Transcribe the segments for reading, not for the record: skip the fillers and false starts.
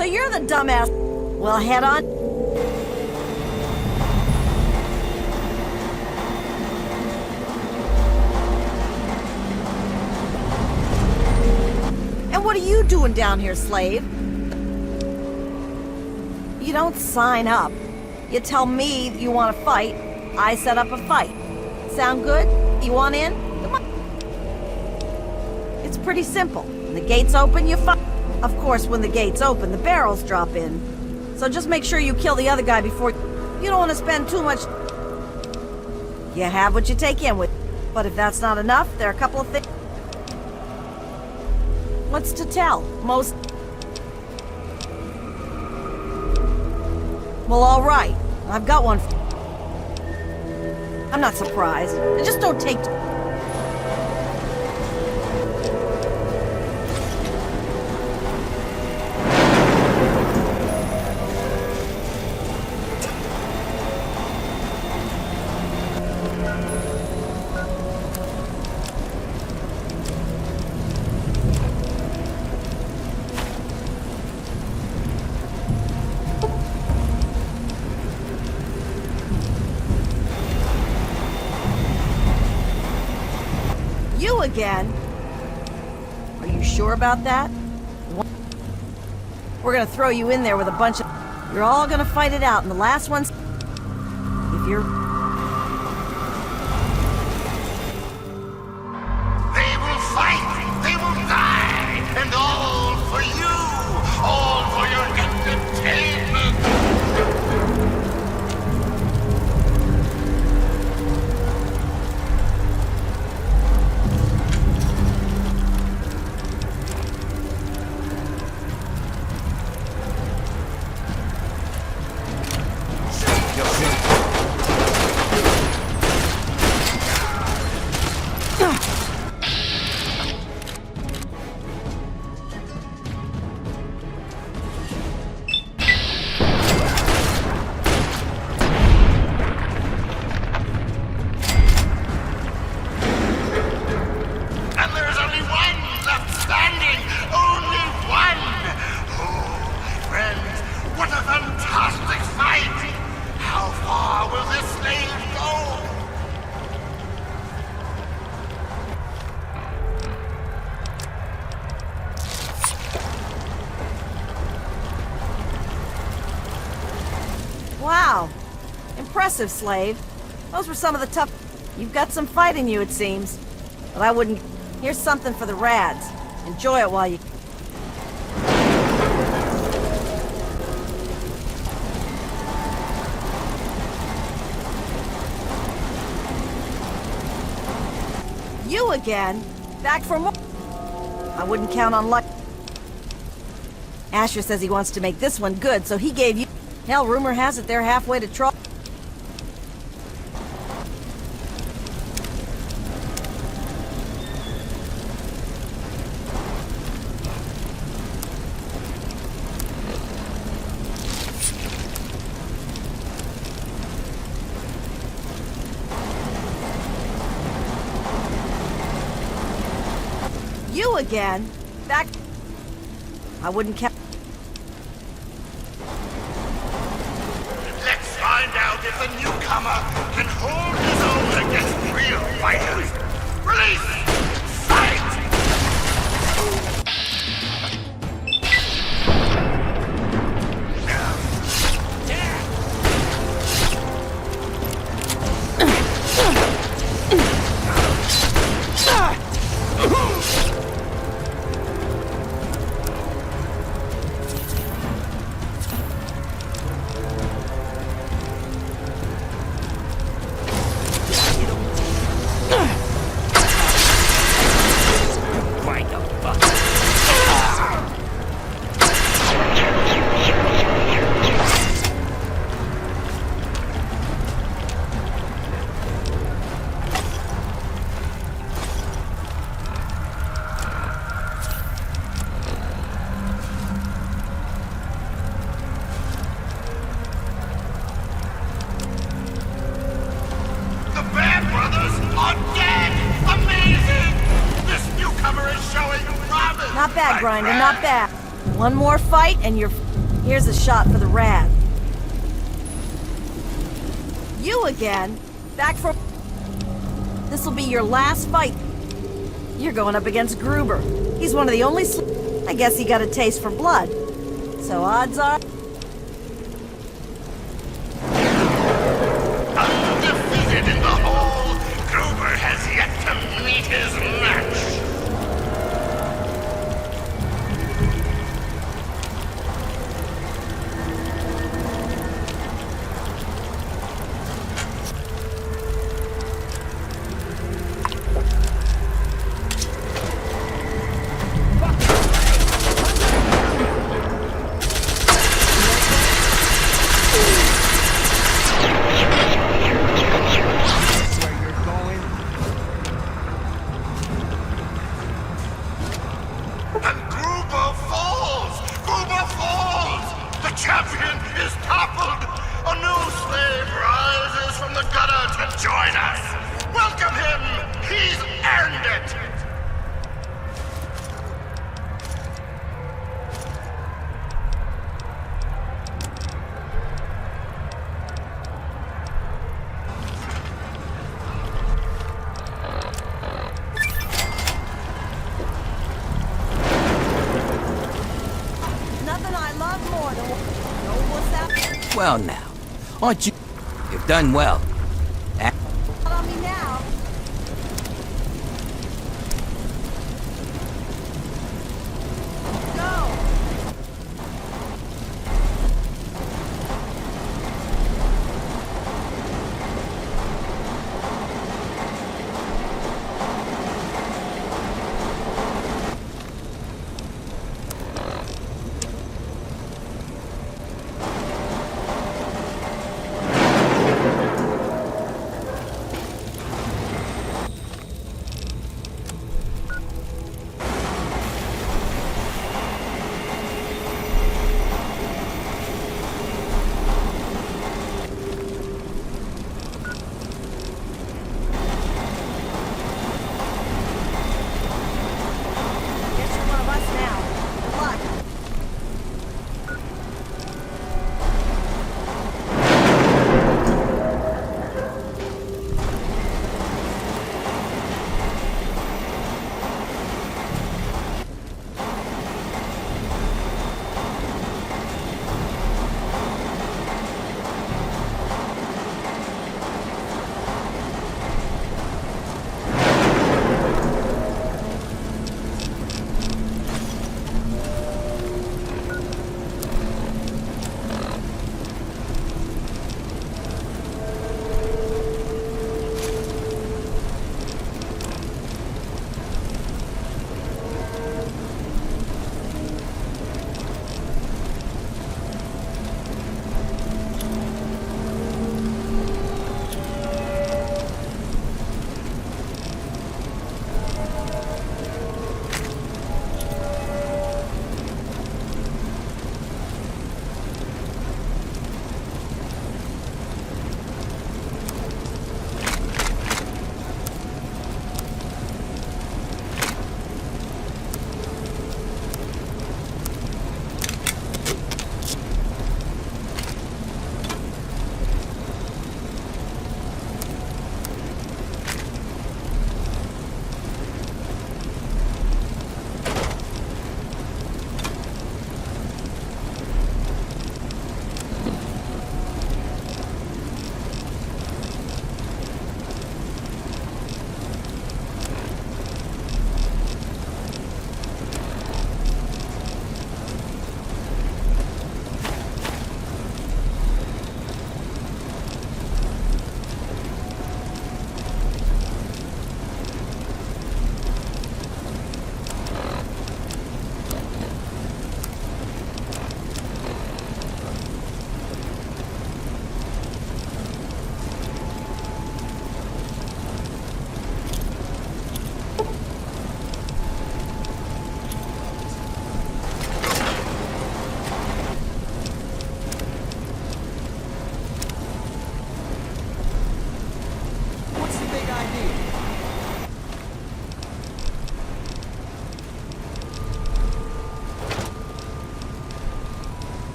So you're the dumbass. Well, head on. And what are you doing down here, slave? You don't sign up. You tell me you want to fight. I set up a fight. Sound good? You want in? Come on. It's pretty simple. When the gates open, you fight. Of course, when the gates open, the barrels drop in. So just make sure you kill the other guy before... You don't want to spend too much... You have what you take in with. But if that's not enough, there are a couple of things... What's to tell? Most... Well, all right. I've got one. I'm not surprised. I just don't take... You again? Are you sure about that? We're gonna throw you in there with a bunch of... You're all gonna fight it out, and the last one's... If you're... They will fight! They will die! And all for you! All for your entertainment! Wow. Impressive, slave. Those were some of the tough... You've got some fight in you, it seems. But I wouldn't... Here's something for the rads. Enjoy it while you... You again? Back for more? I wouldn't count on luck. Asher says he wants to make this one good, so he gave you... Hell, rumor has it they're halfway to troll. You again? Back... I wouldn't count... Let's find out if the newcomer can hold his own against real fighters. Release! Fight! Not bad, Grinder, not bad. One more fight and you're... Here's a shot for the rad. You again? Back for... This'll be your last fight. You're going up against Gruber. He's one of the only... I guess he got a taste for blood. So odds are... Undefeated in the hole, Gruber has yet to meet his match. And Gruber falls! Gruber falls! The champion is toppled! A new slave rises from the gutter to join us! Welcome him! He's earned it! Nothing I love more than... Know what's that? Well now, aren't you... You've done well. On me now. Go!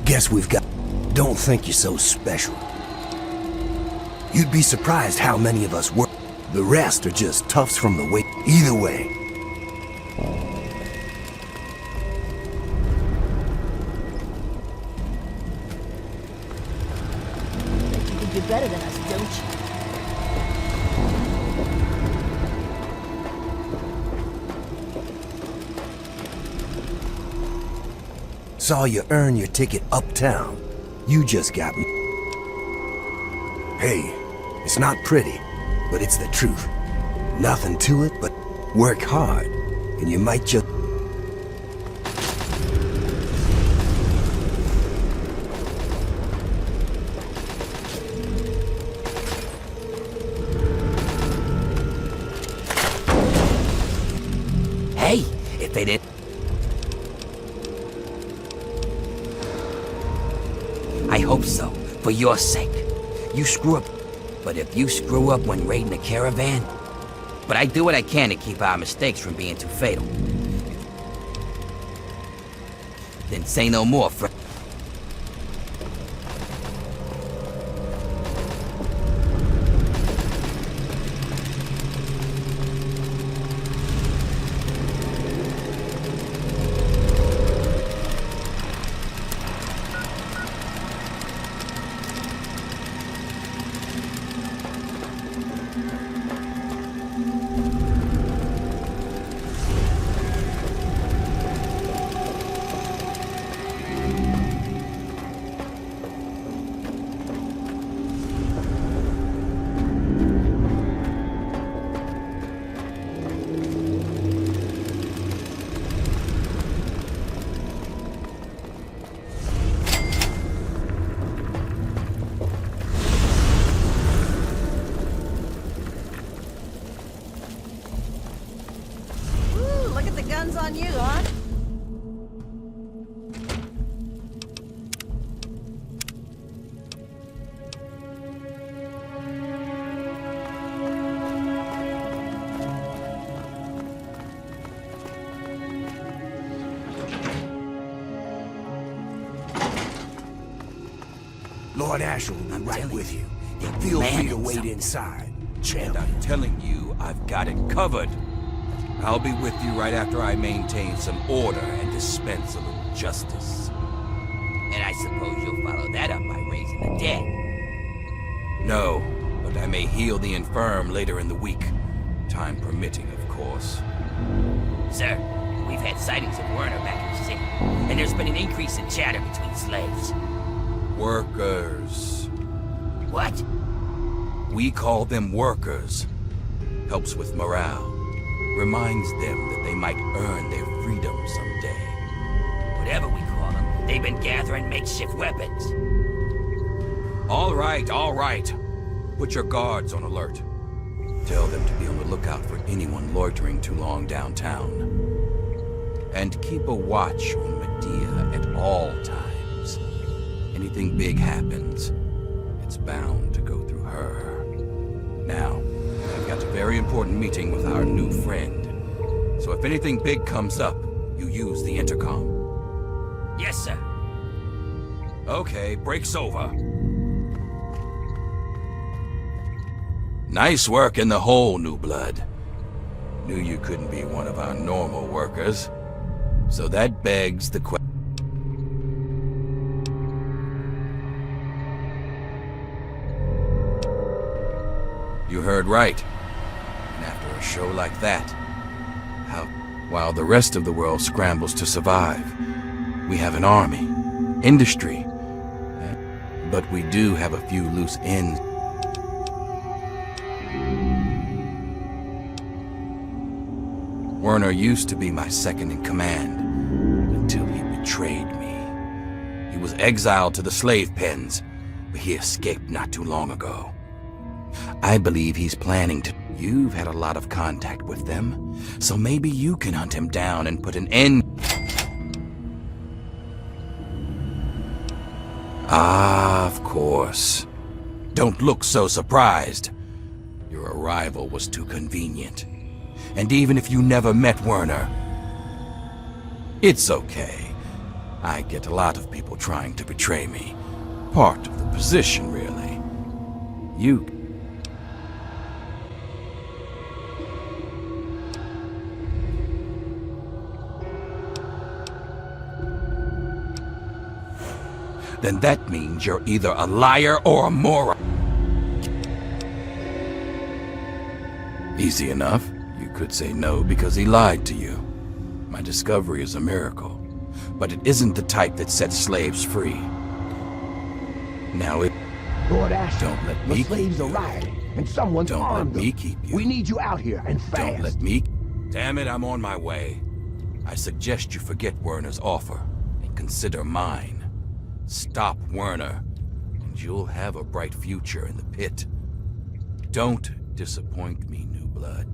Guess we've got... Don't think you're so special. You'd be surprised how many of us work. The rest are just toughs from the weight. Either way. Bet you think you're better than us, don't you? Saw you earn your ticket uptown. You just got me. Hey, it's not pretty, but it's the truth. Nothing to it but work hard, and you might just... Hey, if they did... I hope so, for your sake. You screw up, but if you screw up when raiding a caravan... But I do what I can to keep our mistakes from being too fatal. Then say no more, friend. Look at the guns on you, huh? Lord Asher will be I'm right telling with you. you, Feel free to man, wait something. inside. And Champ. I'm telling you, I've got it covered. I'll be with you right after I maintain some order and dispense a little justice. And I suppose you'll follow that up by raising the dead. No, but I may heal the infirm later in the week. Time permitting, of course. Sir, we've had sightings of Werner back in the city, and there's been an increase in chatter between slaves. Workers. What? We call them workers. Helps with morale. Reminds them that they might earn their freedom someday. Whatever we call them, they've been gathering makeshift weapons. All right, all right. Put your guards on alert. Tell them to be on the lookout for anyone loitering too long downtown. And keep a watch on Medea at all times. Anything big happens, it's bound to go through her. Now, I've got a very important meeting with our new friend. So if anything big comes up, you use the intercom. Yes, sir. Okay, break's over. Nice work in the hole, New Blood. Knew you couldn't be one of our normal workers. So that begs the question. You heard right. And after a show like that, while the rest of the world scrambles to survive, we have an army, industry, but we do have a few loose ends. Werner used to be my second in command, until he betrayed me. He was exiled to the slave pens, but he escaped not too long ago. I believe he's planning to... You've had a lot of contact with them, so maybe you can hunt him down and put an end... Ah, of course. Don't look so surprised. Your arrival was too convenient. And even if you never met Werner, it's okay. I get a lot of people trying to betray me. Part of the position, really. You... Then that means you're either a liar or a moron. Easy enough. You could say no because he lied to you. My discovery is a miracle, but it isn't the type that sets slaves free. Now Lord Asher, don't let the me slaves keep are you. rioting, and someone's Don't armed let me them. keep you. We need you out here, and fast. Don't let me... Damn it, I'm on my way. I suggest you forget Werner's offer and consider mine. Stop Werner, and you'll have a bright future in the pit. Don't disappoint me, new blood.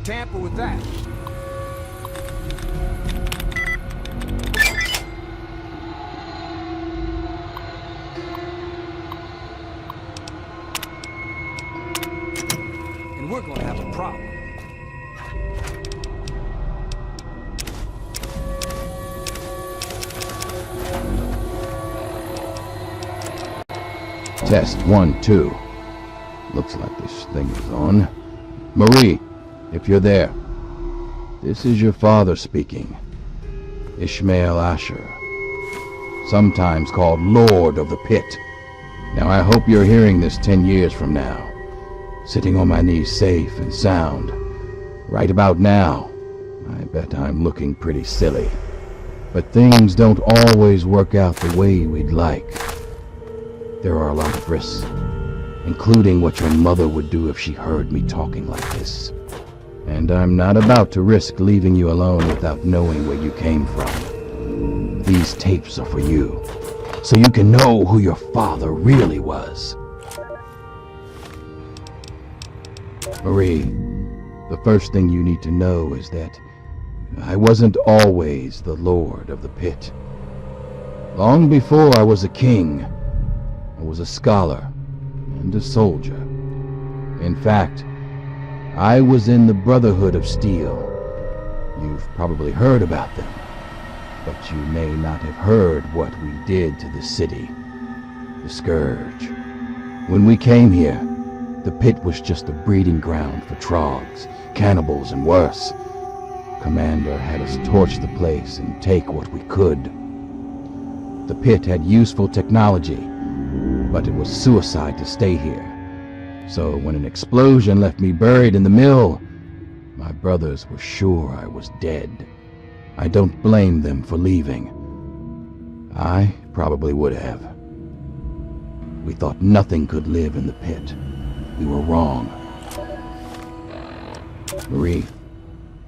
Tamper with that. And we're gonna have a problem. Test 1, 2. Looks like this thing is on. Marie, if you're there, this is your father speaking. Ishmael Asher, sometimes called Lord of the Pit. Now I hope you're hearing this 10 years from now, sitting on my knees safe and sound. Right about now, I bet I'm looking pretty silly. But things don't always work out the way we'd like. There are a lot of risks, including what your mother would do if she heard me talking like this. And I'm not about to risk leaving you alone without knowing where you came from. These tapes are for you, so you can know who your father really was. Marie, the first thing you need to know is that I wasn't always the Lord of the Pit. Long before I was a king, I was a scholar and a soldier. In fact, I was in the Brotherhood of Steel. You've probably heard about them, but you may not have heard what we did to the city. The Scourge. When we came here, the pit was just a breeding ground for trogs, cannibals, and worse. Commander had us torch the place and take what we could. The pit had useful technology, but it was suicide to stay here. So when an explosion left me buried in the mill, my brothers were sure I was dead. I don't blame them for leaving. I probably would have. We thought nothing could live in the pit. We were wrong. Marie,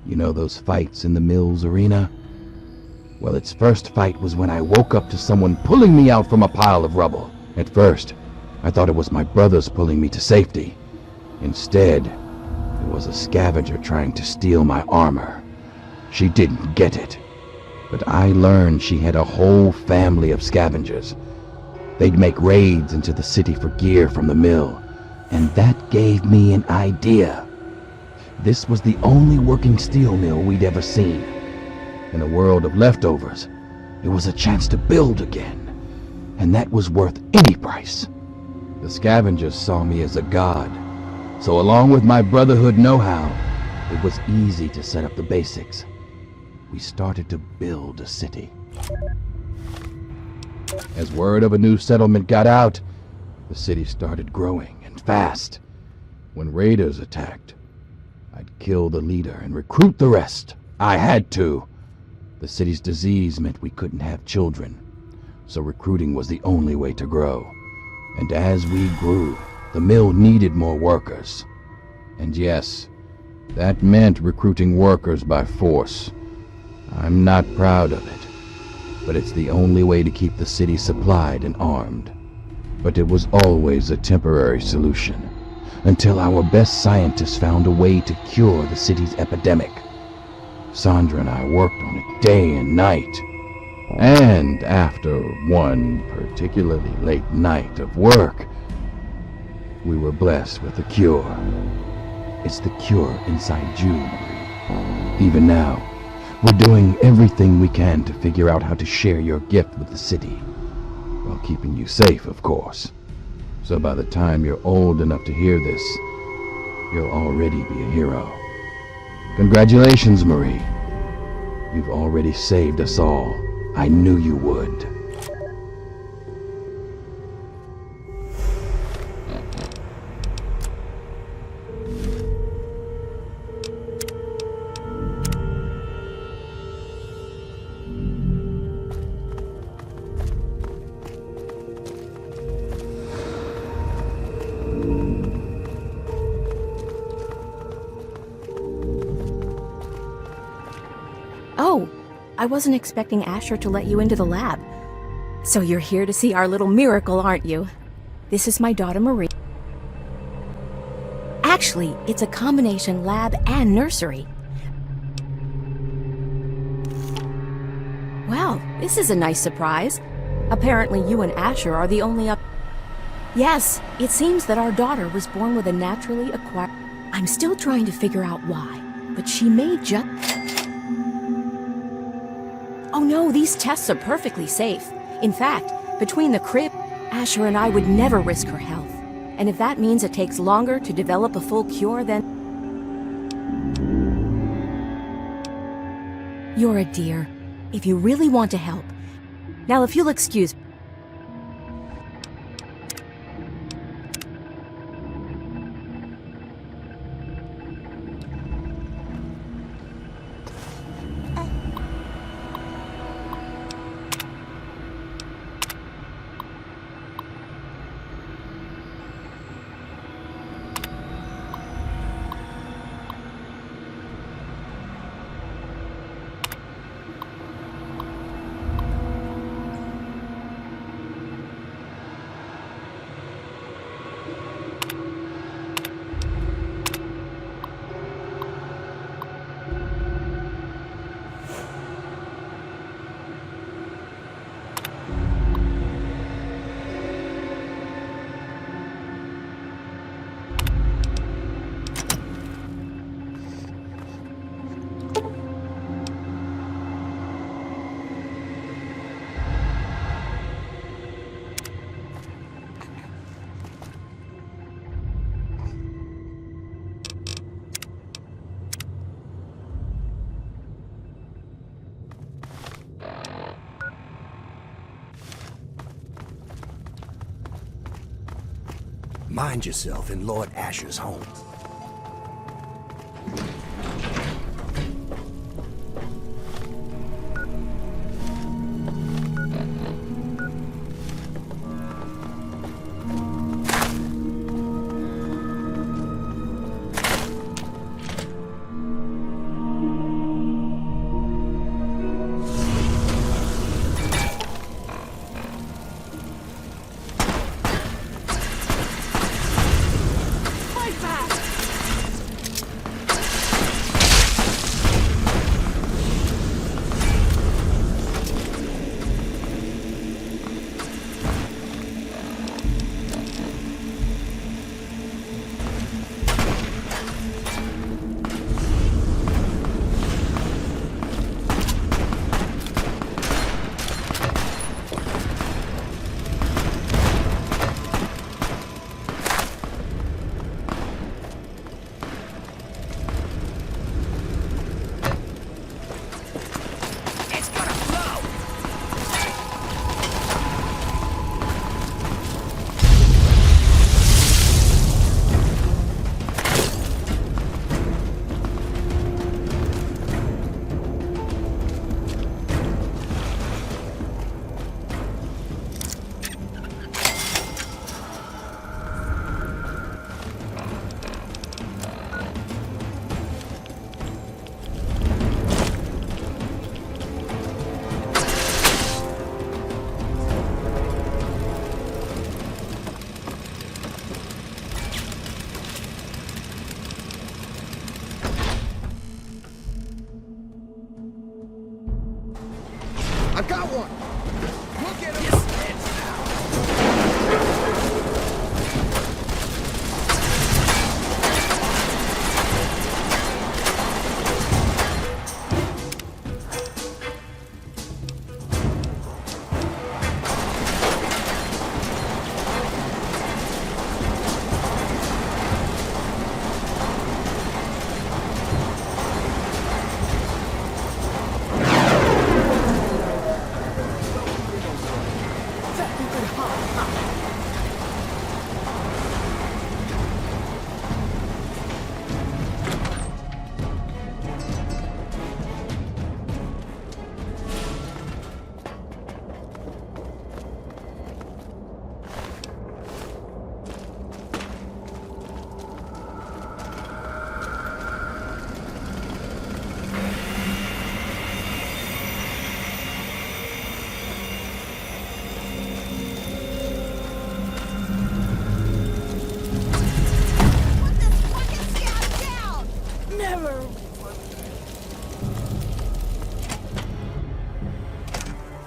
you know those fights in the mill's arena? Well, its first fight was when I woke up to someone pulling me out from a pile of rubble. At first, I thought it was my brothers pulling me to safety. Instead, it was a scavenger trying to steal my armor. She didn't get it, but I learned she had a whole family of scavengers. They'd make raids into the city for gear from the mill, and that gave me an idea. This was the only working steel mill we'd ever seen. In a world of leftovers, it was a chance to build again, and that was worth any price. The scavengers saw me as a god, so along with my Brotherhood know-how, it was easy to set up the basics. We started to build a city. As word of a new settlement got out, the city started growing, and fast. When raiders attacked, I'd kill the leader and recruit the rest. I had to. The city's disease meant we couldn't have children, so recruiting was the only way to grow. And as we grew, the mill needed more workers. And yes, that meant recruiting workers by force. I'm not proud of it, but it's the only way to keep the city supplied and armed. But it was always a temporary solution, until our best scientists found a way to cure the city's epidemic. Sandra and I worked on it day and night. And after one particularly late night of work, we were blessed with the cure. It's the cure inside you, Marie. Even now, we're doing everything we can to figure out how to share your gift with the city, while keeping you safe, of course. So by the time you're old enough to hear this, you'll already be a hero. Congratulations, Marie. You've already saved us all. I knew you would. Oh, I wasn't expecting Asher to let you into the lab. So you're here to see our little miracle, aren't you? This is my daughter Marie. Actually, it's a combination lab and nursery. Well, this is a nice surprise. Apparently you and Asher are the only up... Yes, it seems that our daughter was born with a naturally acquired... I'm still trying to figure out why, but she may just... Oh no, these tests are perfectly safe. In fact, between the crib, Asher and I would never risk her health. And if that means it takes longer to develop a full cure, then... You're a dear. If you really want to help. Now, if you'll excuse... Mind yourself in Lord Asher's home. Fight back!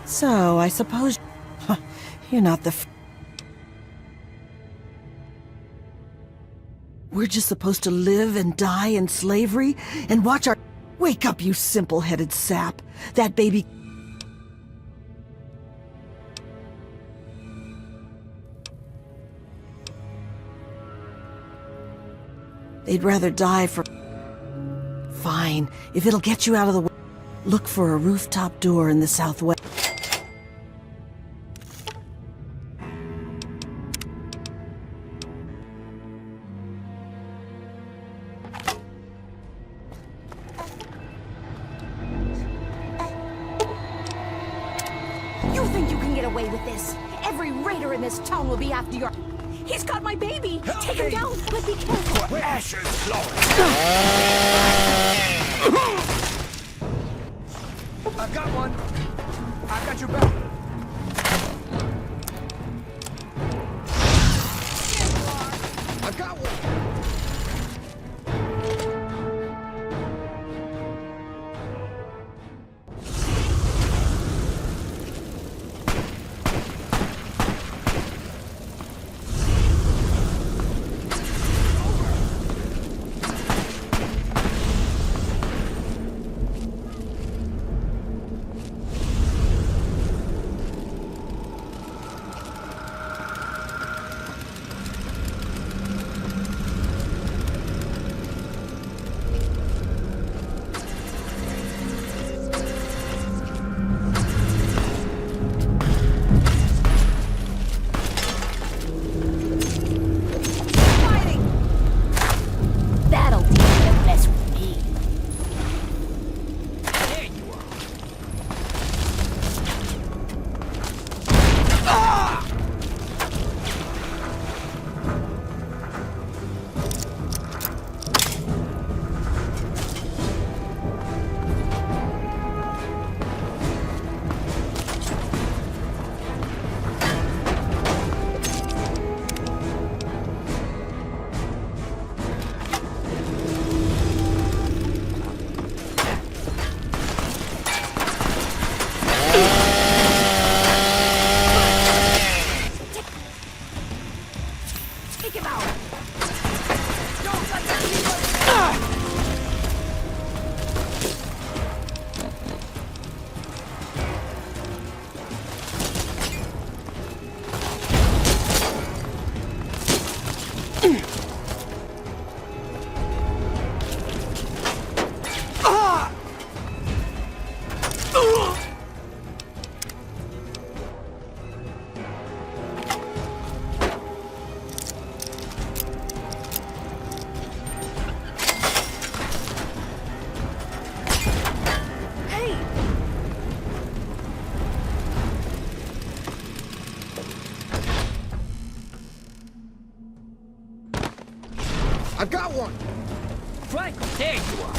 So, I suppose you're not the We're just supposed to live and die in slavery and watch our... Wake up, you simple-headed sap. That baby... They'd rather die for... Fine, if it'll get you out of the way. Look for a rooftop door in the southwest. You think you can get away with this? Every raider in this town will be after your... He's got my baby! Take him down, but be careful! Ashes flowing. I've got one. I've got your back. I've got one. That'll teach you to mess with me. There you are. Take him out! I've got one. Frank, there you are.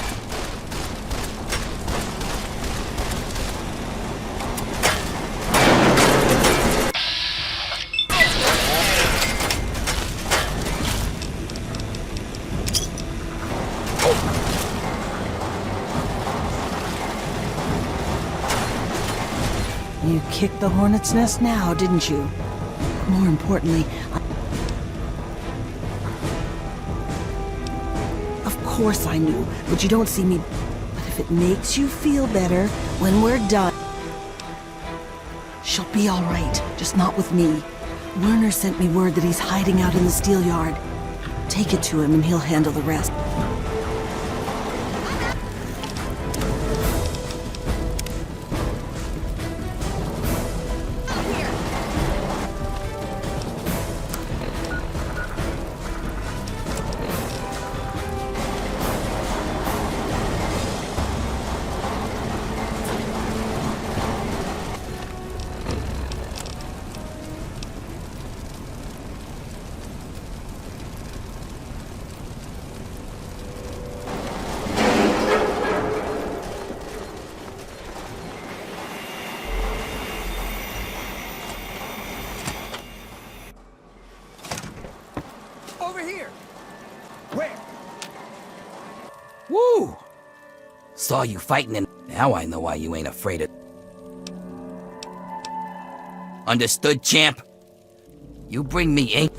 You kicked the hornet's nest now, didn't you? More importantly, Of course I knew, but you don't see me. But if it makes you feel better, when we're done... She'll be all right, just not with me. Werner sent me word that he's hiding out in the steel yard. Take it to him and he'll handle the rest. over here. Where? Woo! Saw you fighting and now I know why you ain't afraid of... Understood, champ? You bring me ink...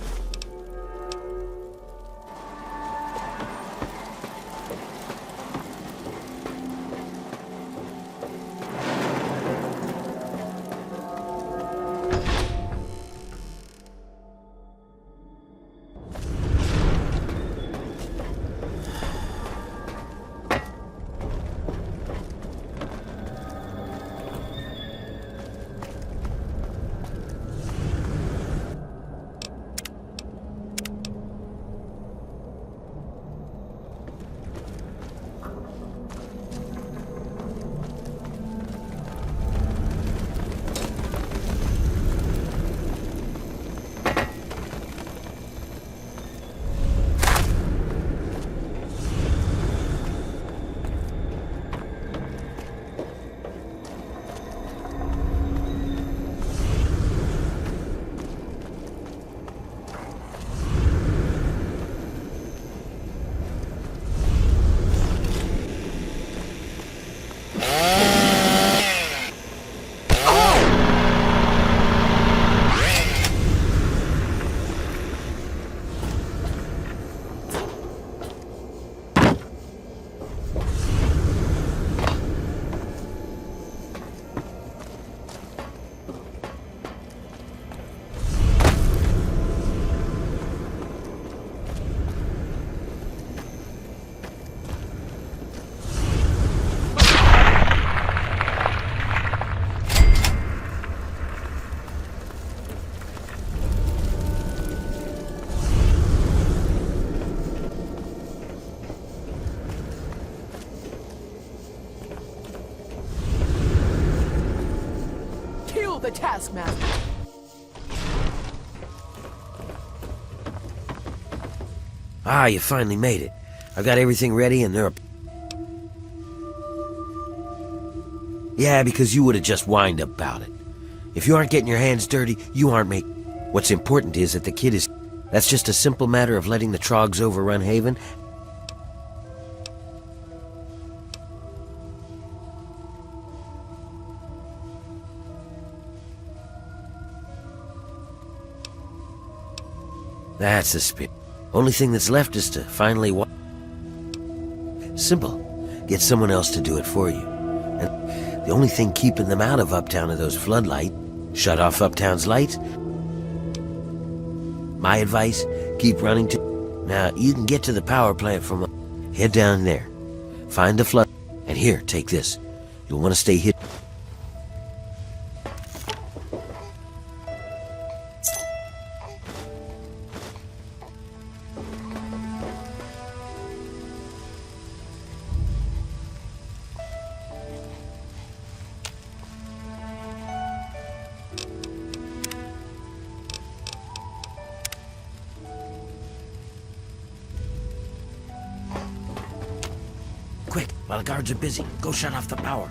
Kill the Taskmaster. Ah, you finally made it. I've got everything ready and they're... Yeah, because you would have just whined about it. If you aren't getting your hands dirty, you aren't making... What's important is that the kid is... That's just a simple matter of letting the Trogs overrun Haven. That's the spirit. Only thing that's left is to finally Simple. Get someone else to do it for you. And the only thing keeping them out of Uptown are those floodlights. Shut off Uptown's lights. My advice, keep running to... Now, you can get to the power plant from... Head down there. Find the flood... And here, take this. You'll want to stay hid... Quick, while the guards are busy, go shut off the power.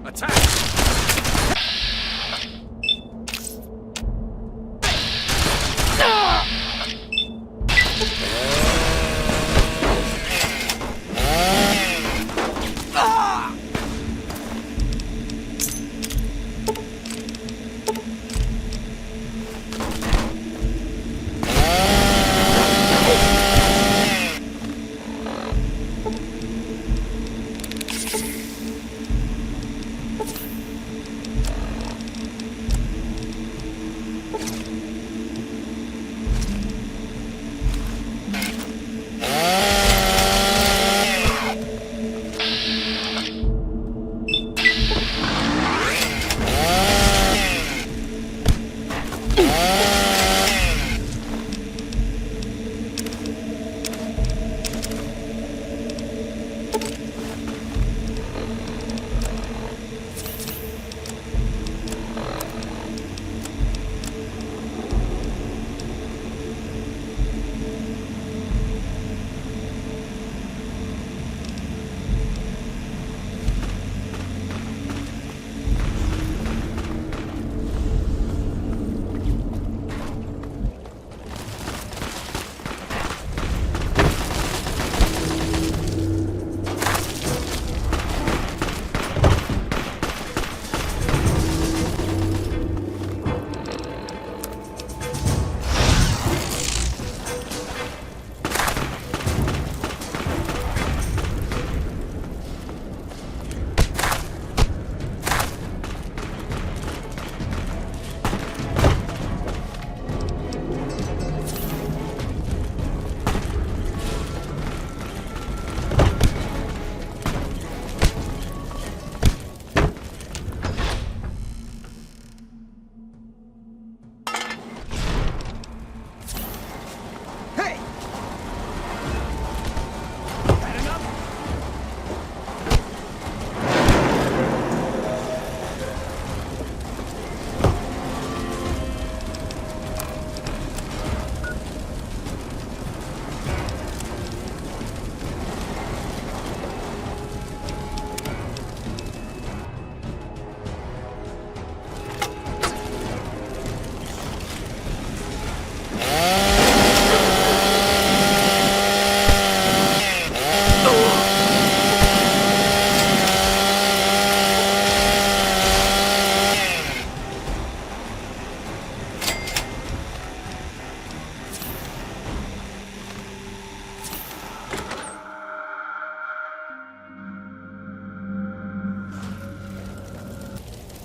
Attack!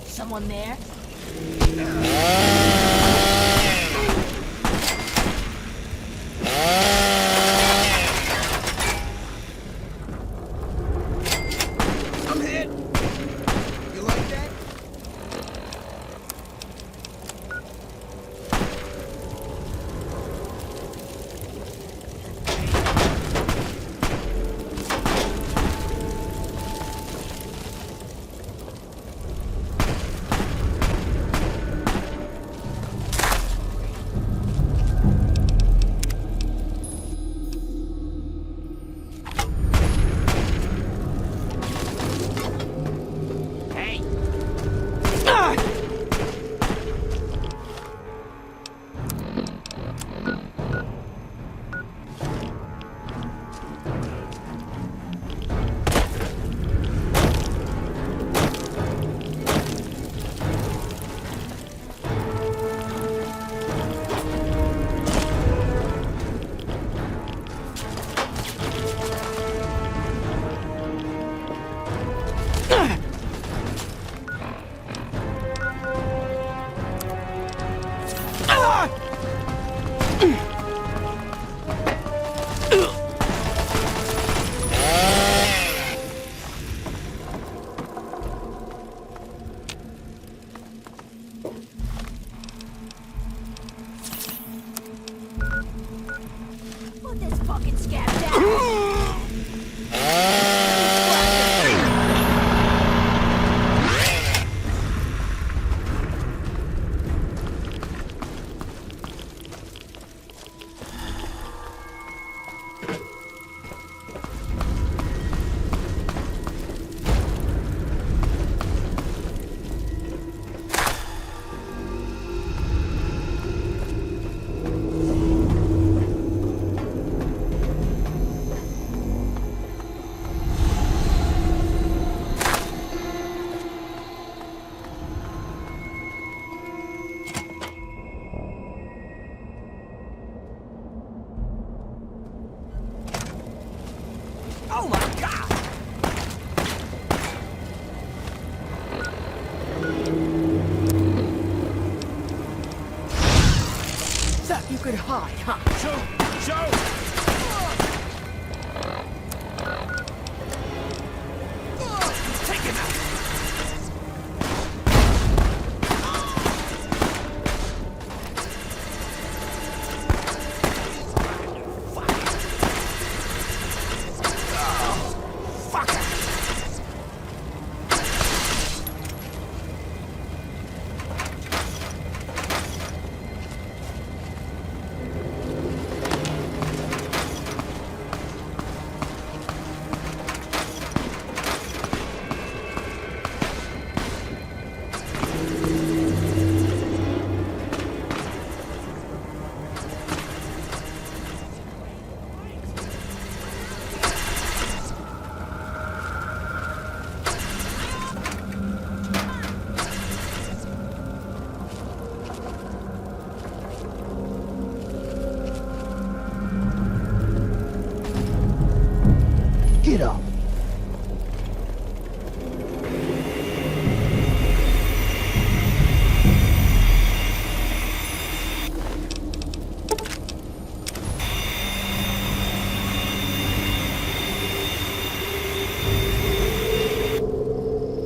Someone there? I'm hit. You like that? good hide, huh? Show! Take him out! Get up.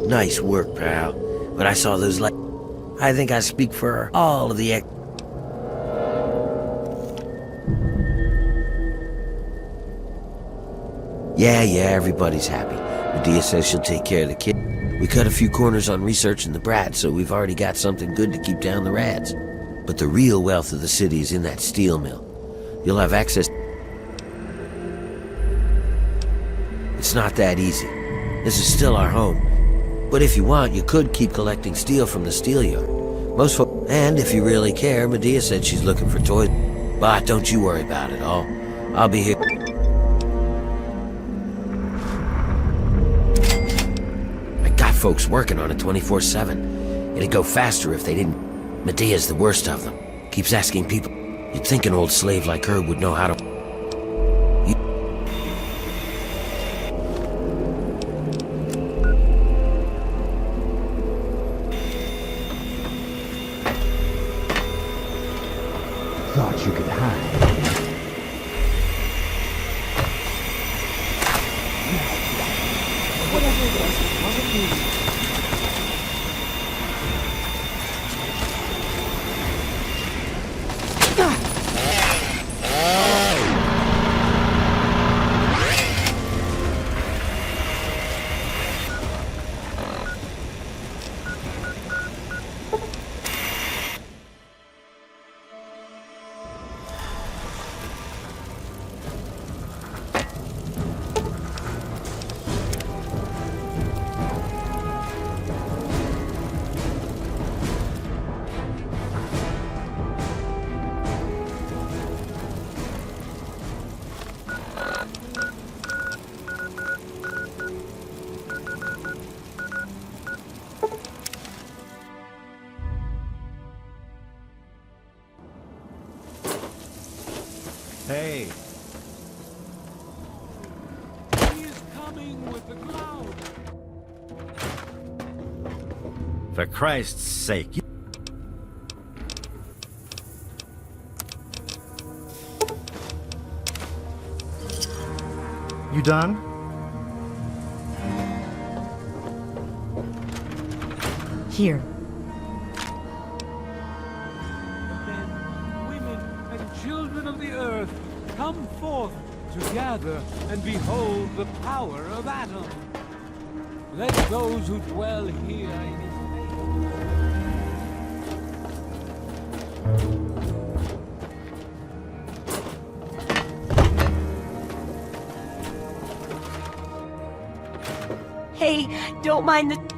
Nice work, pal. When I saw those lights, I think I speak for all of the Yeah, everybody's happy. Medea says she'll take care of the kid. We cut a few corners on researching the brat, so we've already got something good to keep down the rats. But the real wealth of the city is in that steel mill. You'll have access. It's not that easy. This is still our home. But if you want, you could keep collecting steel from the steel yard. And if you really care, Medea said she's looking for toys. But don't you worry about it all. I'll be here. I got folks working on it 24/7. It'd go faster if they didn't. Medea's the worst of them. Keeps asking people. You'd think an old slave like her would know how to... Thought you could hide. Whatever it was, it wasn't easy. Hey, He is coming with the cloud. for Christ's sake. You done? Here. Men, women, and children of the earth, come forth to gather and behold the power of Atom. Let those who dwell here in his Hey, don't mind the...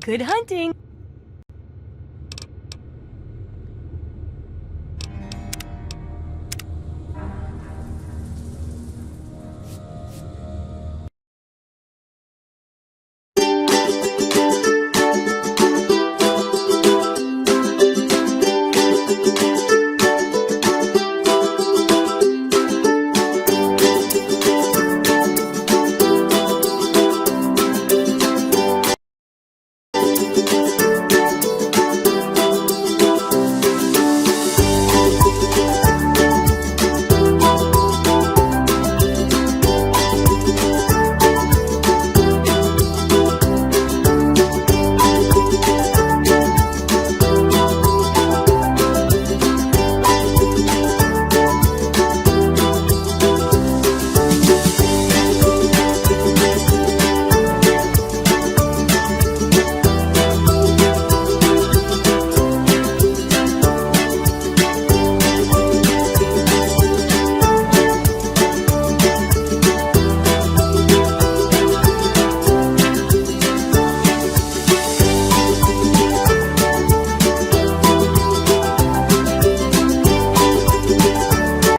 Good hunting.